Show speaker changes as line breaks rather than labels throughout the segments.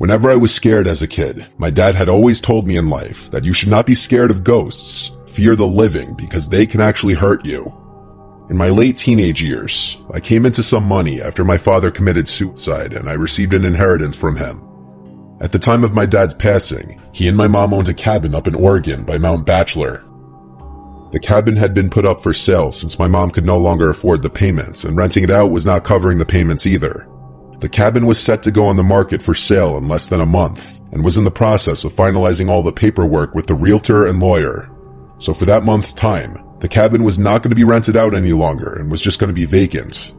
Whenever I was scared as a kid, my dad had always told me in life that you should not be scared of ghosts, fear the living because they can actually hurt you. In my late teenage years, I came into some money after my father committed suicide and I received an inheritance from him. At the time of my dad's passing, he and my mom owned a cabin up in Oregon by Mount Bachelor. The cabin had been put up for sale since my mom could no longer afford the payments, and renting it out was not covering the payments either. The cabin was set to go on the market for sale in less than a month, and was in the process of finalizing all the paperwork with the realtor and lawyer. So for that month's time, the cabin was not going to be rented out any longer and was just going to be vacant.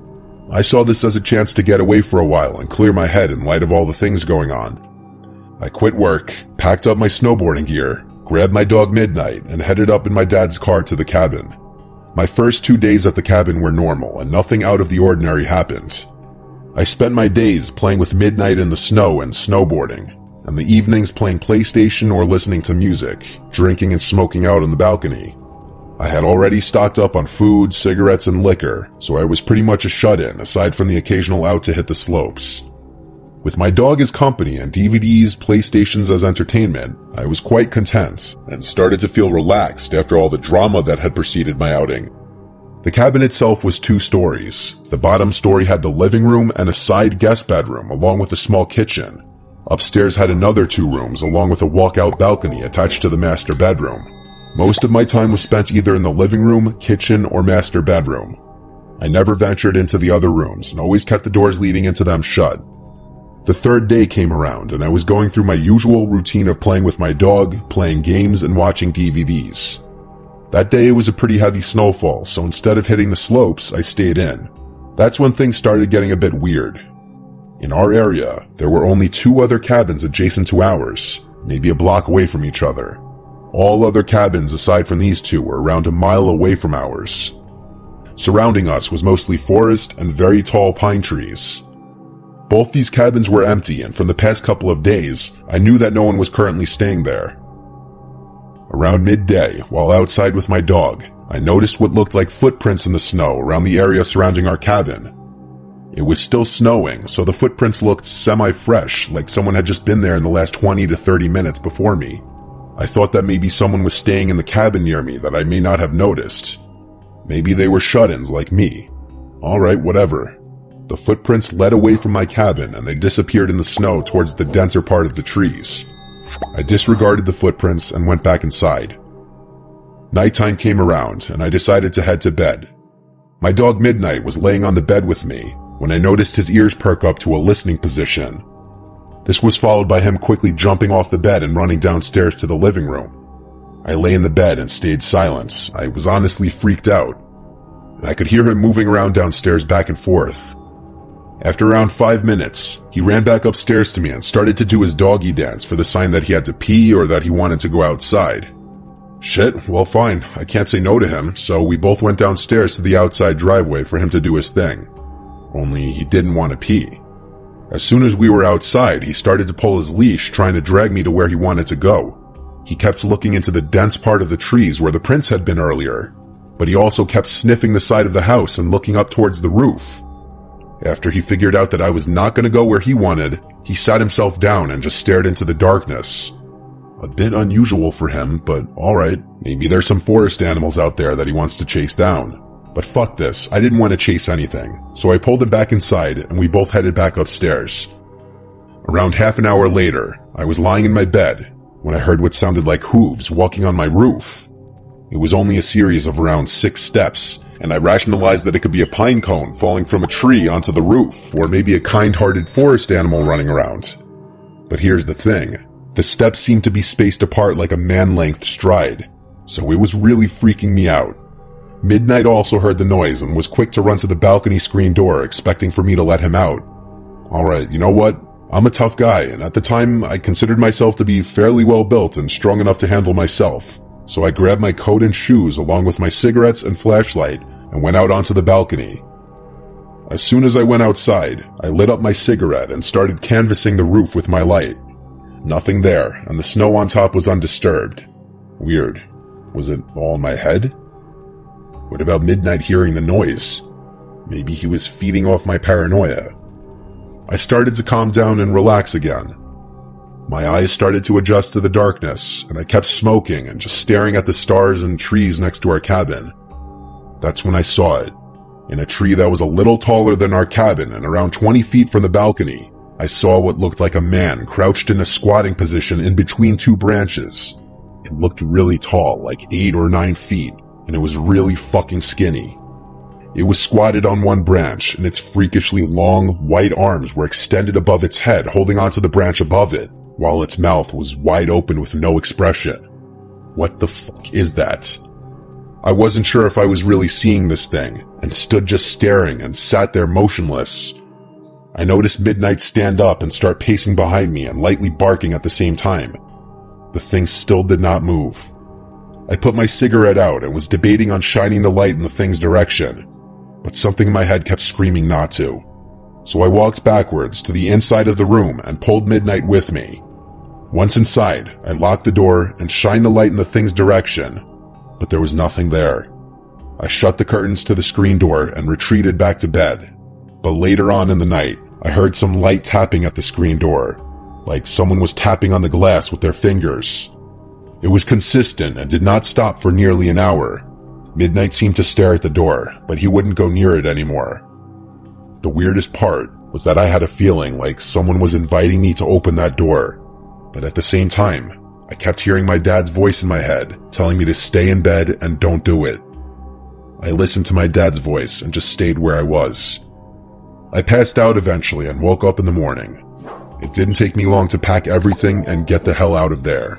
I saw this as a chance to get away for a while and clear my head in light of all the things going on. I quit work, packed up my snowboarding gear, grabbed my dog Midnight, and headed up in my dad's car to the cabin. My first 2 days at the cabin were normal and nothing out of the ordinary happened. I spent my days playing with Midnight in the snow and snowboarding, and the evenings playing PlayStation or listening to music, drinking and smoking out on the balcony. I had already stocked up on food, cigarettes, and liquor, so I was pretty much a shut-in aside from the occasional out to hit the slopes. With my dog as company and DVDs, PlayStations as entertainment, I was quite content and started to feel relaxed after all the drama that had preceded my outing. The cabin itself was 2 stories. The bottom story had the living room and a side guest bedroom along with a small kitchen. Upstairs had another 2 rooms along with a walkout balcony attached to the master bedroom. Most of my time was spent either in the living room, kitchen, or master bedroom. I never ventured into the other rooms and always kept the doors leading into them shut. The 3rd day came around and I was going through my usual routine of playing with my dog, playing games, and watching DVDs. That day it was a pretty heavy snowfall, so instead of hitting the slopes, I stayed in. That's when things started getting a bit weird. In our area, there were only 2 other cabins adjacent to ours, maybe a block away from each other. All other cabins aside from these 2 were around a mile away from ours. Surrounding us was mostly forest and very tall pine trees. Both these cabins were empty, and from the past couple of days, I knew that no one was currently staying there. Around midday, while outside with my dog, I noticed what looked like footprints in the snow around the area surrounding our cabin. It was still snowing, so the footprints looked semi-fresh, like someone had just been there in the last 20 to 30 minutes before me. I thought that maybe someone was staying in the cabin near me that I may not have noticed. Maybe they were shut-ins like me. Alright, whatever. The footprints led away from my cabin and they disappeared in the snow towards the denser part of the trees. I disregarded the footprints and went back inside. Nighttime came around and I decided to head to bed. My dog Midnight was laying on the bed with me when I noticed his ears perk up to a listening position. This was followed by him quickly jumping off the bed and running downstairs to the living room. I lay in the bed and stayed silent. I was honestly freaked out. And I could hear him moving around downstairs back and forth. After around 5 minutes, he ran back upstairs to me and started to do his doggy dance for the sign that he had to pee or that he wanted to go outside. Shit, well fine, I can't say no to him, so we both went downstairs to the outside driveway for him to do his thing. Only he didn't want to pee. As soon as we were outside, he started to pull his leash, trying to drag me to where he wanted to go. He kept looking into the dense part of the trees where the prints had been earlier, but he also kept sniffing the side of the house and looking up towards the roof. After he figured out that I was not going to go where he wanted, he sat himself down and just stared into the darkness. A bit unusual for him, but alright, maybe there's some forest animals out there that he wants to chase down. But fuck this, I didn't want to chase anything, so I pulled him back inside and we both headed back upstairs. Around half an hour later, I was lying in my bed when I heard what sounded like hooves walking on my roof. It was only a series of around 6 steps, and I rationalized that it could be a pine cone falling from a tree onto the roof, or maybe a kind-hearted forest animal running around. But here's the thing. The steps seemed to be spaced apart like a man-length stride, so it was really freaking me out. Midnight also heard the noise and was quick to run to the balcony screen door, expecting for me to let him out. Alright, you know what? I'm a tough guy, and at the time I considered myself to be fairly well built and strong enough to handle myself. So I grabbed my coat and shoes along with my cigarettes and flashlight and went out onto the balcony. As soon as I went outside, I lit up my cigarette and started canvassing the roof with my light. Nothing there, and the snow on top was undisturbed. Weird. Was it all in my head? What about Midnight hearing the noise? Maybe he was feeding off my paranoia. I started to calm down and relax again. My eyes started to adjust to the darkness, and I kept smoking and just staring at the stars and trees next to our cabin. That's when I saw it. In a tree that was a little taller than our cabin and around 20 feet from the balcony, I saw what looked like a man crouched in a squatting position in between two branches. It looked really tall, like 8 or 9 feet, and it was really fucking skinny. It was squatted on one branch, and its freakishly long, white arms were extended above its head, holding onto the branch above it, while its mouth was wide open with no expression. What the fuck is that? I wasn't sure if I was really seeing this thing, and stood just staring and sat there motionless. I noticed Midnight stand up and start pacing behind me and lightly barking at the same time. The thing still did not move. I put my cigarette out and was debating on shining the light in the thing's direction, but something in my head kept screaming not to. So I walked backwards to the inside of the room and pulled Midnight with me. Once inside, I locked the door and shined the light in the thing's direction, but there was nothing there. I shut the curtains to the screen door and retreated back to bed. But later on in the night, I heard some light tapping at the screen door, like someone was tapping on the glass with their fingers. It was consistent and did not stop for nearly an hour. Midnight seemed to stare at the door, but he wouldn't go near it anymore. The weirdest part was that I had a feeling like someone was inviting me to open that door, but at the same time, I kept hearing my dad's voice in my head, telling me to stay in bed and don't do it. I listened to my dad's voice and just stayed where I was. I passed out eventually and woke up in the morning. It didn't take me long to pack everything and get the hell out of there.